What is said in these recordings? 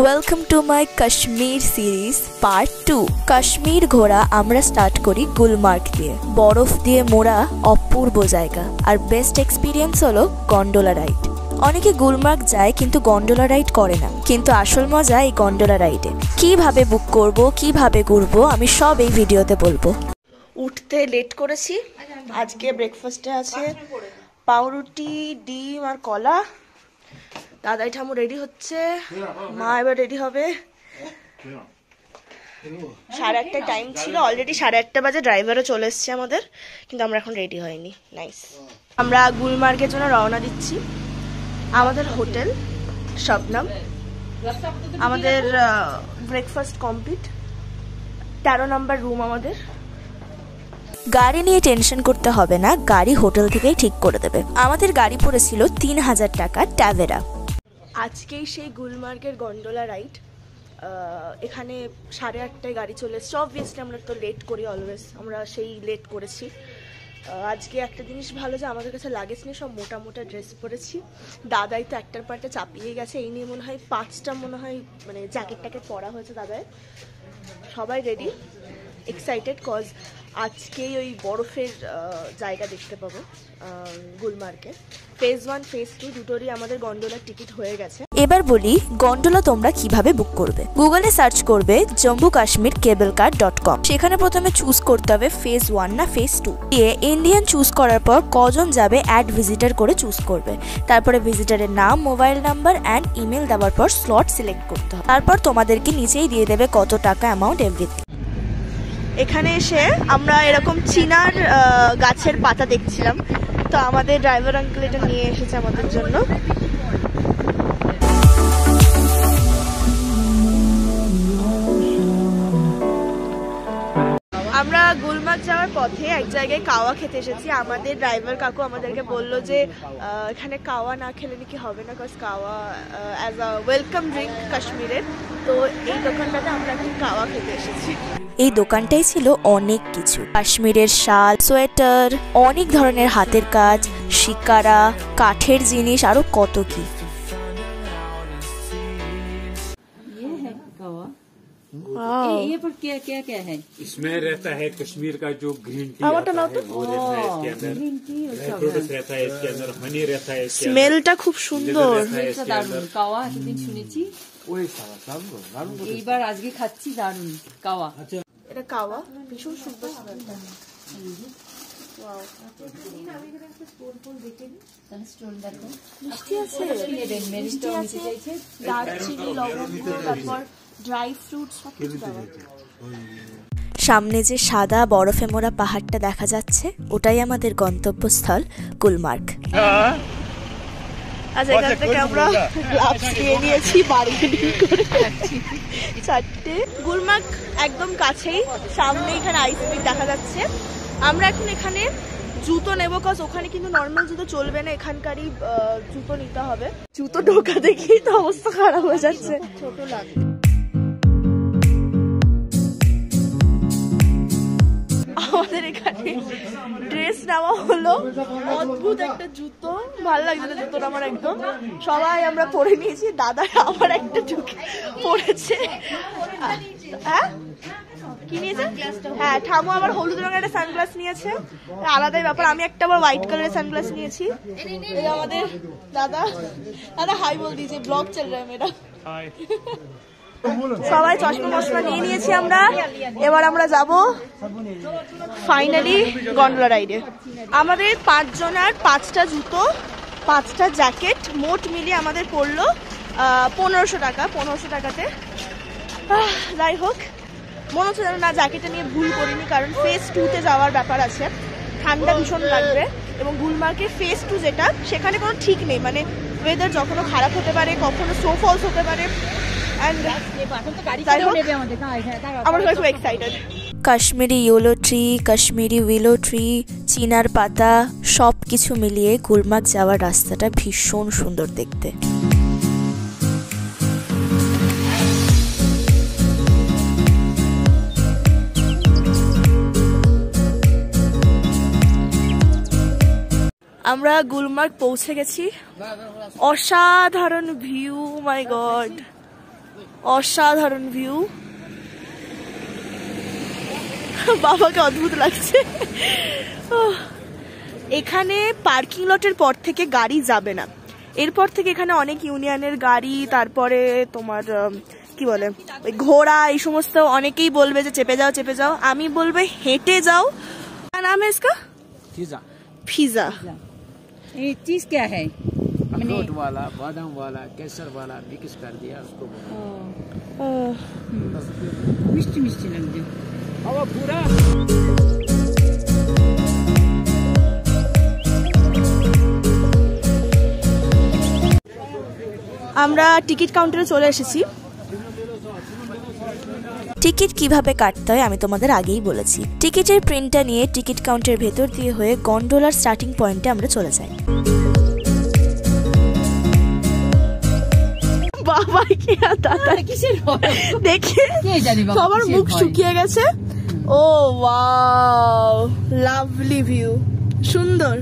Welcome to my Kashmir series part 2। Kashmir ঘোরা আমরা start করি গুলমার্গ দিয়ে। বরফ দিয়ে মোড়া অপূর্ব জায়গা, আর বেস্ট এক্সপিরিয়েন্স হলো গন্ডোলা রাইড। অনেকে গুলমার্গ যায় কিন্তু গন্ডোলা রাইড করে না, কিন্তু আসল মজা এই গন্ডোলা রাইডে। কিভাবে বুক করব, কিভাবে ঘুরবো, আমি সব এই ভিডিওতে বলবো। উঠতে লেট করেছি। আজকে ব্রেকফাস্টে আছে পাউরুটি, ডিম আর কলা। দাদাই ঠামু রেডি হচ্ছে, মা এবার রেডি হবে। 1:30 টাইম ছিল, অলরেডি 1:30 বাজে। ড্রাইভারও চলে এসছে আমাদের, কিন্তু আমরা এখন রেডি হয়নি। নাইস। আমরা গুলমার্গের জন্য রওনা দিচ্ছি। আমাদের হোটেল শবনম। আমাদের ব্রেকফাস্ট কমপ্লিট। 13 নম্বর রুম আমাদের। গাড়ি নিয়ে টেনশন করতে হবে না, গাড়ি হোটেল থেকেই ঠিক করে দেবে। আমাদের গাড়ি পড়েছিল 3000 টাকা ট্যাভেরা। আজকেই সেই গুলমার্গের গন্ডোলা রাইড। এখানে 8:30টায় গাড়ি চলে এসছে। অবভিয়াসলি আমরা তো লেট করি অলওয়েজ, আমরা সেই লেট করেছি। আজকে একটা জিনিস ভালো যে আমাদের কাছে লাগেজ নিয়ে সব মোটা মোটা ড্রেস পরেছি। দাদাই তো একটার পর একটা চাপিয়ে গেছে, এই নিয়ে মনে হয় 5টা মানে জ্যাকেট ট্যাকেট পরা হয়েছে দাদাই। সবাই রেডি, এক্সাইটেড, কজ আজকেই ওই বরফের জায়গা দেখতে পাবো গুলমার্গে। ফেজ 1 ফেজ 2 দুটোরই আমাদের গন্ডোলার টিকিট হয়ে গেছে। এবার বলি গন্ডোলা তোমরা কিভাবে বুক করবে। গুগলে সার্চ করবে jammu-kashmir-cablecard.com। সেখানে প্রথমে চুজ করতে হবে ফেজ 1 না ফেজ 2। ইন্ডিয়ান চুজ করার পর কজন যাবে অ্যাড ভিজিটার করে চুজ করবে। তারপরে ভিজিটারের নাম, মোবাইল নাম্বার অ্যান্ড ইমেল দেওয়ার পর স্লট সিলেক্ট করতে হবে। তারপর তোমাদেরকে নিচেই দিয়ে দেবে কত টাকা, অ্যামাউন্ট, এভরিথিং। এখানে এসে আমরা এরকম চিনার গাছের পাতা দেখছিলাম, তো আমাদের ড্রাইভার আঙ্কেল এটা নিয়ে এসেছে আমাদের জন্য। আমরা গুলমার্গ যাওয়ার পথে এক জায়গায় কাওয়া খেতে এসেছি। আমাদের ড্রাইভার কাকু আমাদেরকে বললো যে এখানে কাওয়া না খেলে নাকি হবে না, cause kahwa as a welcome drink কাশ্মীরের। তো এই দোকানটাতে আমরা এখন কাওয়া খেতে এসেছি। এই দোকানটাই ছিল অনেক কিছু, কাশ্মীরের শাল, সোয়েটার, অনেক ধরনের হাতের কাজ, শিকারা, কাঠের জিনিস, আরো কত কি। ये पर क्या क्या क्या है? इसमें रहता है कश्मीर का जो ग्रीन टी आता है, वो रहता है इसके अंदर, फ्रूट्स रहता है इसके अंदर, हनी रहता है इसके अंदर। স্মেলটা খুব সুন্দর। কাওয়া এতদিন শুনেছি, এইবার আজকে খাচ্ছি, দারুন কাওয়া। এটা কাওয়া, ভীষণ সুন্দর স্মেলটা। দারচিনি, লবঙ্গ, তারপর ড্রাই ফ্রুটস সব কিছু দেওয়া। সামনে যে সাদা বরফে মোড়া পাহাড়টা দেখা যাচ্ছে, ওটাই আমাদের গন্তব্যস্থল গুলমার্গ। আজ এখান থেকে আমরা গ্লাভস নিয়ে নিয়েছি, বার্গেনিং করে 4টে। গুলমার্গ একদম কাছেই, সামনে এখানে আইসক্রিম দেখা যাচ্ছে। আমরা এখন এখানে জুতো নেবো, কজ ওখানে কিন্তু নর্মাল জুতো চলবে না, এখানকারই জুতো নিতে হবে। জুতো ঢোকা দেখেই তো অবস্থা খারাপ হয়ে যাচ্ছে, ছোট লাগে। আমাদের এখানে ড্রেস নেওয়া হলো, অদ্ভুত একটা জুতো, ভালো লাগছে জুতোটা আমার একদম। সবাই আমরা পরে নিয়েছি, দাদা আবার একটা ঢুকে পড়েছে। হ্যাঁ কি নিয়েছে? হ্যাঁ, ঠামু আবার হলুদ রঙের একটা সানগ্লাস নিয়েছে, আলাদাই ব্যাপার। আমি একটা আবার হোয়াইট কালারের সানগ্লাস নিয়েছি। এই আমাদের দাদা, দাদা হাই বল দিয়েছে, ব্লগ চল রা মেরা। সবাই চশমা মশমা নিয়ে নিয়েছি আমরা। এবার আমরা যাব ফাইনালি গন্ডোলা রাইডে। আমাদের 5 জনের 5টা জুতো, 5টা জ্যাকেট, মোট মিলিয়ে আমাদের পড়লো 1500 টাকা। 1500 টাকাতে যাই হোক, মনে হচ্ছে যেন না জ্যাকেটটা নিয়ে ভুল করিনি, কারণ ফেজ 2তে যাওয়ার ব্যাপার আছে, ঠান্ডা ভীষণ লাগবে। এবং গুলমার্গের ফেজ 2 যেটা, সেখানে কোনো ঠিক নেই, মানে ওয়েদার যখনও খারাপ হতে পারে, কখনো স্নোফলস হতে পারে। Kashmiri yellow tree, Kashmiri willow tree, চিনার পাতা, সব কিছু মিলিয়ে গুলমার্গ যাওয়ার রাস্তাটা ভীষণ সুন্দর দেখতে। আমরা গুলমার্গ পৌঁছে গেছি। অসাধারণ ভিউ, মাই গড। অসাধারণ ভিউ, বাবাকে অদ্ভুত লাগছে। এখানে পার্কিং লটের পর থেকে গাড়ি যাবে না, এরপর থেকে এখানে অনেক ইউনিয়নের গাড়ি, তারপরে তোমার কি বলে ওই ঘোড়া, এই সমস্ত অনেকেই বলবে যে চেপে যাও চেপে যাও, আমি বলবে হেঁটে যাও। নাম है इसका पिज़्ज़ा। पिज़्ज़ा। ये चीज क्या है? अखरोट वाला, बादाम वाला, केसर वाला मिक्स कर दिया उसको। मिष्टी मिष्टी लग जाए। हवा पूरा আমরা টিকিট কাউন্টারে চলে এসেছি। টিকিট কিভাবে কাটতে হয় আমি তোমাদের আগেই বলেছি। টিকিটের প্রিন্টটা নিয়ে টিকিট কাউন্টারের ভেতর দিয়ে হয়ে গন্ডোলার স্টার্টিং পয়েন্টে আমরা চলে যাই। বাবা কি দাদা কিসের দেখে কে জানি বাবা সবার মুখ শুকিয়ে গেছে। ও ওয়াও, লাভলি ভিউ, সুন্দর।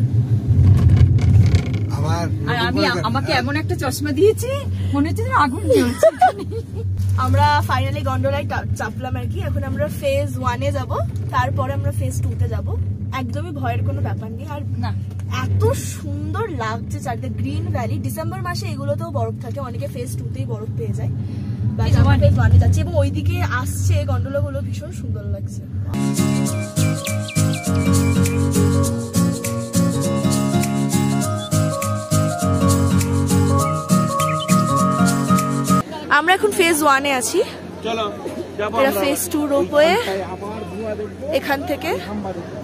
আর আমি আমাকে এমন একটা চশমা দিয়েছি মনে হচ্ছে যেন আগুন জ্বলছে। আমরা ফাইনালি গন্ডোলায় চাপলাম আর কি। এখন আমরা ফেজ 1-এ যাব, তারপরে আমরা ফেজ 2-তে যাব। একদমই ভয়ের কোনো ব্যাপার নেই। আর না, এত সুন্দর লাগছে চারদিকে, গ্রিন ভ্যালি। ডিসেম্বর মাসে এগুলোতেও বরফ থাকে, অনেকে ফেজ 2-তেই বরফ পেয়ে যায়। আমরা ফেজ 1-এ যাচ্ছি এবং ওইদিকে আসছে গন্ডোলাগুলো, ভীষণ সুন্দর লাগছে। আমরা এখন ফেজ 1-এ আছি, এটা ফেজ 2 রোপওয়ে। এখান থেকে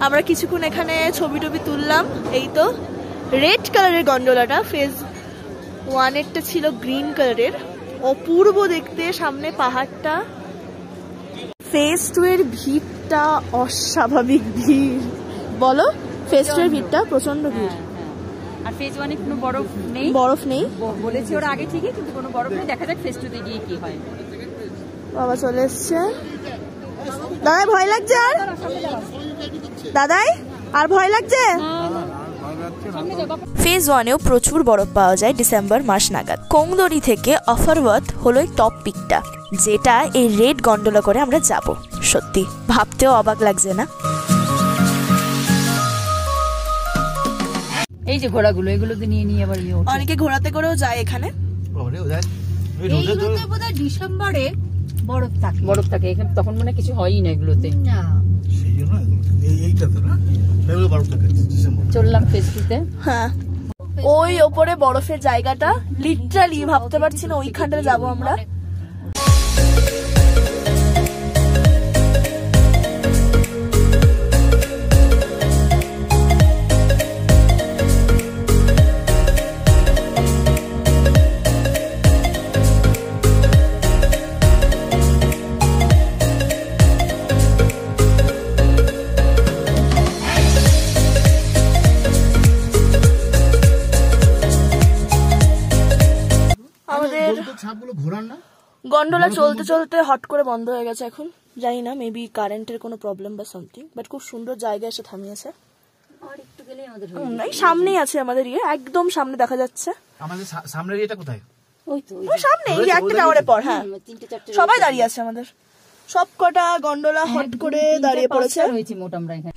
আমরা কিছুক্ষণ এখানে ছবি টবি তুললাম। এই তো রেড কালারের গন্ডোলাটা, ফেজ 1-এরটা ছিল গ্রিন কালারের, অপূর্ব দেখতে। সামনে পাহাড়টা। ফেজ 2 এর ভিড়টা অস্বাভাবিক ভিড়, বলো। ফেজ 2 এর ভিড়টা প্রচন্ড ভিড়। আর ফেজ 1-এ কোনো বরফ নেই, বরফ নেই বলেছে ওরা আগে ঠিকই, কিন্তু কোনো বরফ নেই। দেখা যাক ফেজ 2-তে গিয়ে কি হয়। বাবা চলে এসছে। দাদাই ভয় লাগছে? আর দাদাই আর ভয় লাগছে? ফেজ 1-এও প্রচুর বরফ পাওয়া যায় ডিসেম্বর মাস নাগাদ। কোংদরি থেকে অফারওয়াত হলো টপ পিকটা, যেটা এই রেড গন্ডোলা করে আমরা যাব। সত্যি ভাবতেও অবাক লাগছে না? এই যে ঘোড়াগুলো, এগুলোতে নিয়ে নিয়ে আবার অনেকে ঘোড়াতে করেও যায় এখানে। এইগুলোতে বোধহয় ডিসেম্বরে বরফ থাকে এখানে, তখন মানে কিছু হয়ই না এগুলোতে। চললাম ফেজ 2-তে। হ্যাঁ, ওই ওপরে বরফের জায়গাটা, লিটারালি ভাবতে পারছি না ওইখানটাতে যাবো আমরা। গন্ডোলা চলতে চলতে হট করে বন্ধ হয়ে গেছে এখন, জানি না, মেবি কারেন্টের কোনো প্রবলেম বা সামথিং। বাট খুব সুন্দর জায়গায় এসে থামিয়েছে। সামনেই আছে আমাদের ইয়ে, একদম সামনে দেখা যাচ্ছে। আমাদের সামনের ইয়েটা কোথায়? ওই তো সামনে এই একটা টাওয়ারের পর। হ্যাঁ, সবাই দাঁড়িয়ে আছে আমাদের, সব কটা গন্ডোলা হট করে দাঁড়িয়ে পড়েছে।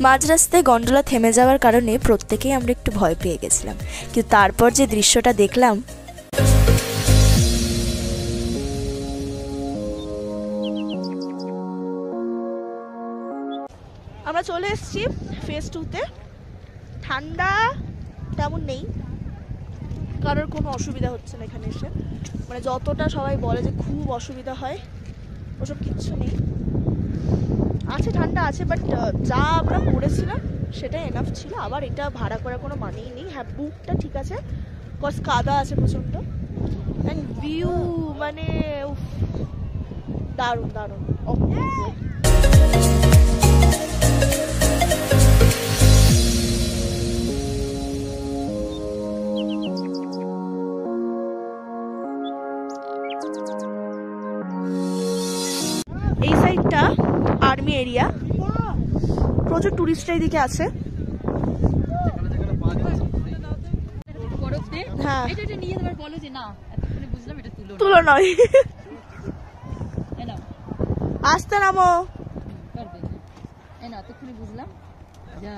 মাঝ রাস্তায় গন্ডোলা থেমে যাওয়ার কারণে প্রত্যেকেই আমরা একটু ভয় পেয়ে গেছিলাম, কিন্তু তারপর যে দৃশ্যটা দেখলাম, আমরা চলে এসেছি ফেজ 2-তে। ঠান্ডা তেমন নেই, কারোর কোনো অসুবিধা হচ্ছে না এখানে এসে। মানে যতটা সবাই বলে যে খুব অসুবিধা হয়, ওসব কিচ্ছু নেই। আছে, ঠান্ডা আছে, বাট যা আমরা পড়েছিলাম সেটা এনাফ ছিল। আবার এটা ভাড়া করার কোনো মানেই নেই। হ্যাঁ, বুকটা ঠিক আছে, কজ কাদা আছে প্রচণ্ড। অ্যান্ড ভিউ মানে দারুণ দারুণ, অপূর্ব। এই সাইডটা আর্মি এরিয়া, প্রচুর টুরিস্টরা এদিকে আছে। হ্যাঁ, তুলো নয়। আস্তে নামো। এই না এতক্ষণে বুঝলাম। যা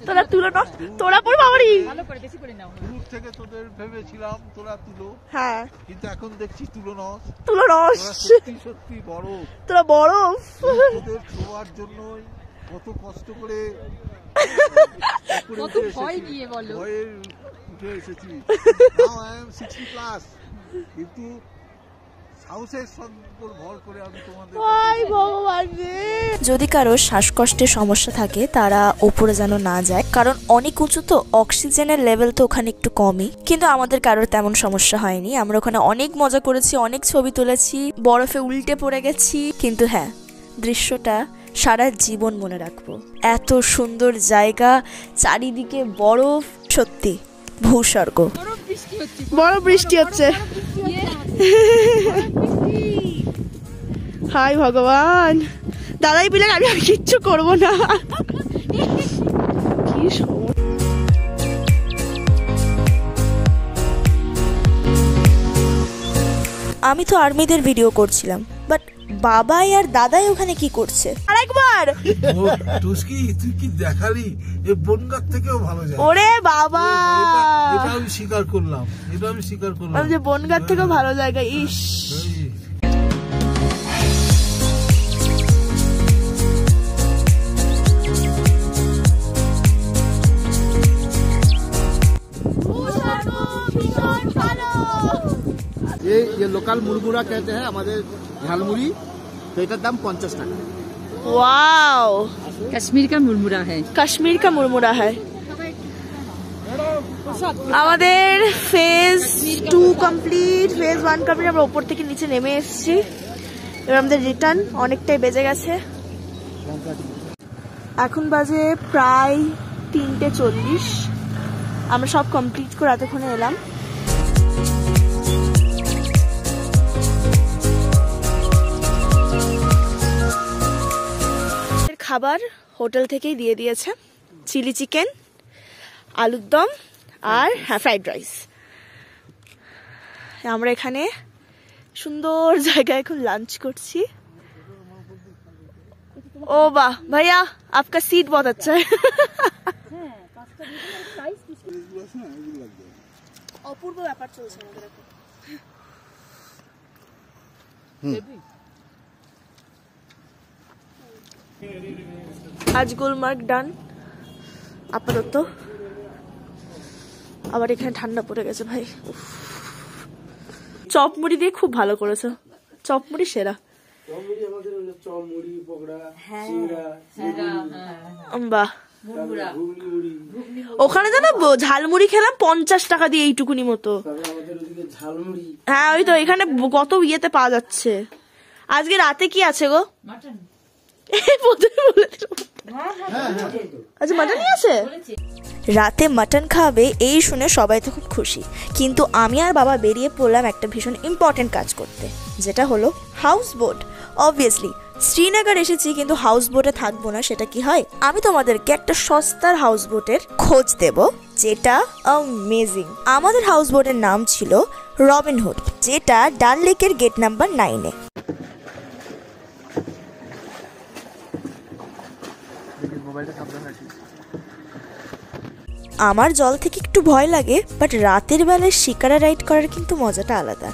তোরা তুলো না, তোরা পড় বাবারি। ভালো করে বেশি করে নাও। দূর থেকে তোদের ভেবেছিলাম তোরা তুলো, হ্যাঁ কিন্তু এখন দেখছি তুলো নস। তুলো রস, তোরা সত্যি সত্যি বড়। তোরা বরফ। তোদের ছোঁয়ার জন্যই কত কষ্ট করে কত ভয় নিয়ে বলো। ভয়ে উঠে এসেছি। Now I am 60+, কিন্তু সাহসের উপর ভর করে আমি তোমাদের হাই ভগবান রে। যদি কারো শ্বাসকষ্টের সমস্যা থাকে তারা ওপরে যেন না যায়, কারণ অনেক উঁচু তো, অক্সিজেনের লেভেল তো ওখানে একটু কমই। কিন্তু আমাদের কারোর তেমন সমস্যা হয়নি, আমরা ওখানে অনেক মজা করেছি, অনেক ছবি তুলেছি, বরফে উল্টে পড়ে গেছি। কিন্তু হ্যাঁ, দৃশ্যটা সারা জীবন মনে রাখবো। এত সুন্দর জায়গা, চারিদিকে বরফ, সত্যি ভূস্বর্গ। বড় বৃষ্টি হচ্ছে। হাই ভগবান, দাদাই বলে আমি আর কিচ্ছু করবো না। কি আমি তো আর্মিদের ভিডিও করছিলাম, বাট বাবাই আর দাদাই ওখানে কি করছে? আরেকবার টুস্কি, তুই কি দেখালি? এই বনগাঁ থেকেও ভালো যায়। ওরে বাবা, এটা আমি স্বীকার করলাম, এটা আমি স্বীকার করলাম। আমি যে বনগাঁ থেকেও ভালো জায়গা। ইস, ये लोकल मुरमुरा कहते हैं, हमारे झालमुड़ी। तो এটার দাম 50 টাকা। वाओ, কাশ্মীর কা মুরমুরা হ্যায়। কাশ্মীর কা মুরমুরা হ্যায়। আমাদের ফেজ 2 কমপ্লিট, ফেজ 1 কমপ্লিট। আমরা উপর থেকে নিচে নেমে এসেছি, এবার আমাদের রিটার্ন। অনেকটাই বেজে গেছে, এখন বাজে প্রায় 3:40। আমরা সব কমপ্লিট করে এতক্ষণে এলাম। খাবার হোটেল থেকেই দিয়ে দিয়েছে, চিলি চিকেন, আলুর দম আর হ্যাঁ ফ্রাইড রাইস। আমরা এখানে সুন্দর জায়গায় এখন লাঞ্চ করছি। ও বাহ ভাইয়া, आपका सीट बहुत अच्छा है। অপূর্ব ব্যাপার চলছে আমাদের এখন। আজ গুলমার্গ ডান আপাতত। আবার এখানে ঠান্ডা পড়ে গেছে ভাই। চপ মুড়ি দিয়ে খুব ভালো করেছো, চপ মুড়ি সেরা। বাহ, ওখানে জানো ঝালমুড়ি খেলাম 50 টাকা দিয়ে, এইটুকুনি মতো। হ্যাঁ ওই তো, এখানে কত ইয়েতে পাওয়া যাচ্ছে। আজকে রাতে কি আছে গো? আচ্ছা মাটন নিয়ে আছে। রাতে মাটন খাবে এই শুনে সবাই তো খুব খুশি, কিন্তু আমি আর বাবা বেরিয়ে পড়লাম একটা ভীষণ ইম্পর্টেন্ট কাজ করতে, যেটা হলো হাউস বোট। অবভিয়াসলি শ্রীনগর এসেছি, কিন্তু হাউস বোটে থাকবো না, সেটা কি হয়? আমি তোমাদেরকে একটা সস্তার হাউস বোটের খোঁজ দেব, যেটা অ্যামেজিং। আমাদের হাউস বোটের নাম ছিল রবিনহুড, যেটা ডাল লেকের গেট নাম্বার 9-এ। আমার জল থেকে একটু ভয় লাগে, বাট রাতের বেলায় শিকারা রাইড করার কিন্তু মজাটা আলাদা।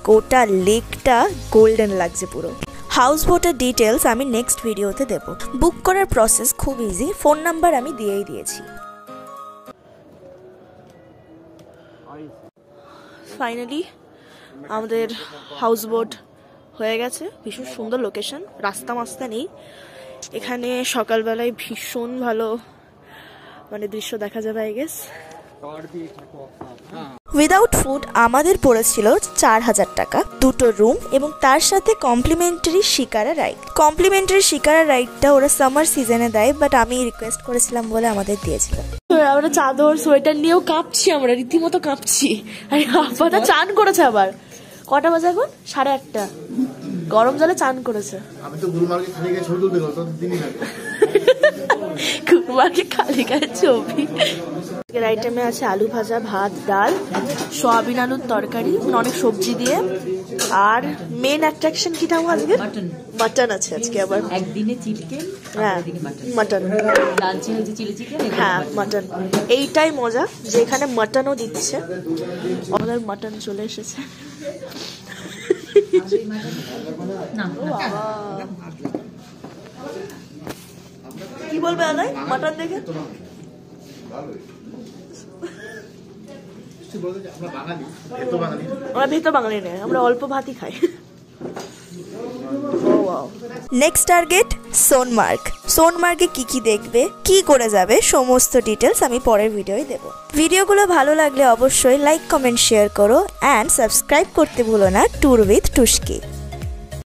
গোটা লেকটা গোল্ডেন লাগছে পুরো। হাউস বোটের ডিটেলস আমি নেক্সট ভিডিওতে দেব। বুক করার প্রসেস খুব ইজি, ফোন নাম্বার আমি দিয়েই দিয়েছি। ফাইনালি আমাদের হাউস বোট হয়ে গেছে। ভীষণ সুন্দর লোকেশন, রাস্তা মাস্তা নেই এখানে। সকালবেলায় ভীষণ ভালো মানে দৃশ্য দেখা যাবে আই গেস। উইদাউট ফুড আমাদের পড়েছিল 4000 টাকা, 2টো রুম এবং তার সাথে complimentary shikara ride. Complimentary shikara রাইডটা ওরা সামার সিজনে দেয়, বাট আমি রিকোয়েস্ট করেছিলাম বলে আমাদের দিয়েছিল। আমরা চাদর সোয়েটার নিয়েও কাঁপছি, আমরা রীতিমতো কাঁপছি। আরে আপাতত চান করেছে আবার। কটা বাজে এখন? 8:30। গরম জলে চান করেছে। আমি তো গুলমার্গে খালি গায়ে ছবি তুলতে গেলাম, দিনই লাগে গুলমার্গে খালি গায়ে ছবি। আজকের আইটেমে আছে আলু ভাজা, ভাত, ডাল, সয়াবিন আলুর তরকারি, অনেক সবজি দিয়ে। আর মেন অ্যাট্রাকশন কি থাকবো আজকে? মাটন আছে আজকে আবার। একদিনে চিকেন, হ্যাঁ মাটন, লাঞ্চে হচ্ছে চিলি চিকেন। হ্যাঁ মাটন। এইটাই মজা যে এখানে মাটনও দিচ্ছে। আমাদের মাটন চলে এসেছে। কি বলবে আদাই মাটন দেখে? আমরা ভেতো বাঙালি নয়, আমরা অল্প ভাতই খাই। Next target Sonamarg. সোনমার্গে কি কি দেখবে, কি করে যাবে, সমস্ত ডিটেলস আমি পরের ভিডিওয় দেব। ভিডিওগুলো ভালো লাগলে অবশ্যই লাইক, কমেন্ট, শেয়ার করো অ্যান্ড সাবস্ক্রাইব করতে ভুলো না ট্যুর উইথ টুস্কি।